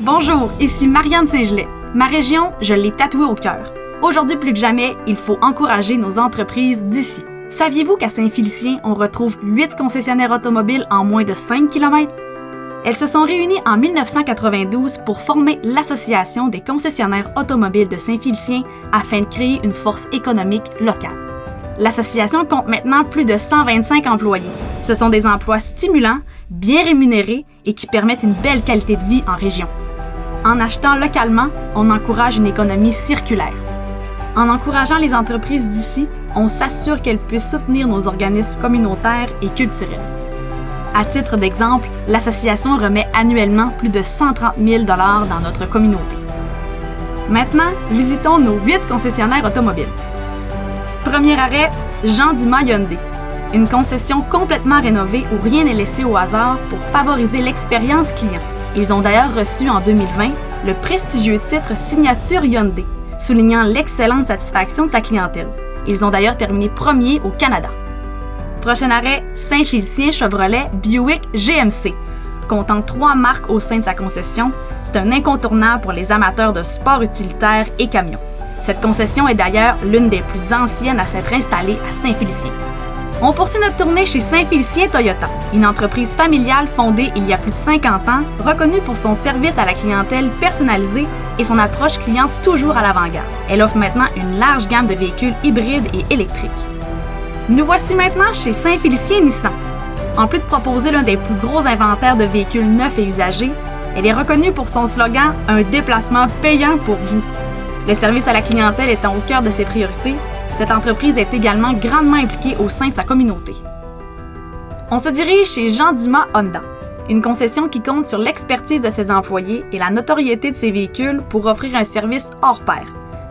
Bonjour, ici Marianne Saint-Gelais. Ma région, je l'ai tatouée au cœur. Aujourd'hui plus que jamais, il faut encourager nos entreprises d'ici. Saviez-vous qu'à Saint-Félicien, on retrouve 8 concessionnaires automobiles en moins de 5 km? Elles se sont réunies en 1992 pour former l'Association des concessionnaires automobiles de Saint-Félicien afin de créer une force économique locale. L'association compte maintenant plus de 125 employés. Ce sont des emplois stimulants, bien rémunérés et qui permettent une belle qualité de vie en région. En achetant localement, on encourage une économie circulaire. En encourageant les entreprises d'ici, on s'assure qu'elles puissent soutenir nos organismes communautaires et culturels. À titre d'exemple, l'association remet annuellement plus de 130 000 $ dans notre communauté. Maintenant, visitons nos 8 concessionnaires automobiles. Premier arrêt, Jean Dumas Hyundai. Une concession complètement rénovée où rien n'est laissé au hasard pour favoriser l'expérience client. Ils ont d'ailleurs reçu en 2020 le prestigieux titre Signature Hyundai, soulignant l'excellente satisfaction de sa clientèle. Ils ont d'ailleurs terminé premier au Canada. Prochain arrêt, Saint-Félicien Chevrolet Buick GMC. Comptant 3 marques au sein de sa concession, c'est un incontournable pour les amateurs de sport utilitaire et camions. Cette concession est d'ailleurs l'une des plus anciennes à s'être installée à Saint-Félicien. On poursuit notre tournée chez Saint-Félicien Toyota, une entreprise familiale fondée il y a plus de 50 ans, reconnue pour son service à la clientèle personnalisé et son approche client toujours à l'avant-garde. Elle offre maintenant une large gamme de véhicules hybrides et électriques. Nous voici maintenant chez Saint-Félicien Nissan. En plus de proposer l'un des plus gros inventaires de véhicules neufs et usagés, elle est reconnue pour son slogan « Un déplacement payant pour vous ». Le service à la clientèle étant au cœur de ses priorités, cette entreprise est également grandement impliquée au sein de sa communauté. On se dirige chez Jean Dumas Honda, une concession qui compte sur l'expertise de ses employés et la notoriété de ses véhicules pour offrir un service hors pair.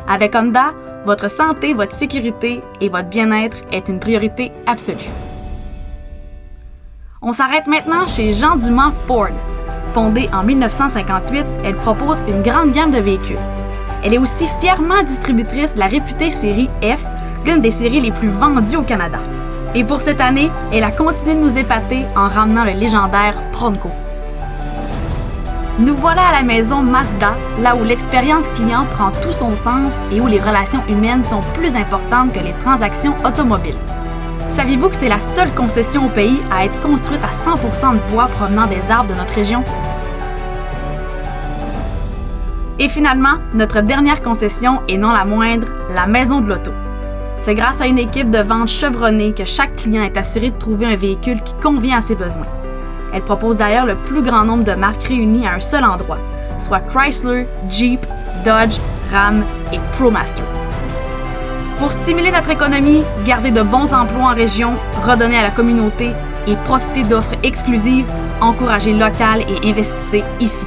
Avec Honda, votre santé, votre sécurité et votre bien-être est une priorité absolue. On s'arrête maintenant chez Jean Dumas Ford. Fondée en 1958, elle propose une grande gamme de véhicules. Elle est aussi fièrement distributrice de la réputée série F, l'une des séries les plus vendues au Canada. Et pour cette année, elle a continué de nous épater en ramenant le légendaire Bronco. Nous voilà à la maison Mazda, là où l'expérience client prend tout son sens et où les relations humaines sont plus importantes que les transactions automobiles. Saviez-vous que c'est la seule concession au pays à être construite à 100% de bois provenant des arbres de notre région? Et finalement, notre dernière concession, et non la moindre, la Maison de l'Auto. C'est grâce à une équipe de vente chevronnée que chaque client est assuré de trouver un véhicule qui convient à ses besoins. Elle propose d'ailleurs le plus grand nombre de marques réunies à un seul endroit, soit Chrysler, Jeep, Dodge, Ram et ProMaster. Pour stimuler notre économie, garder de bons emplois en région, redonner à la communauté et profiter d'offres exclusives, encouragez local et investissez ici.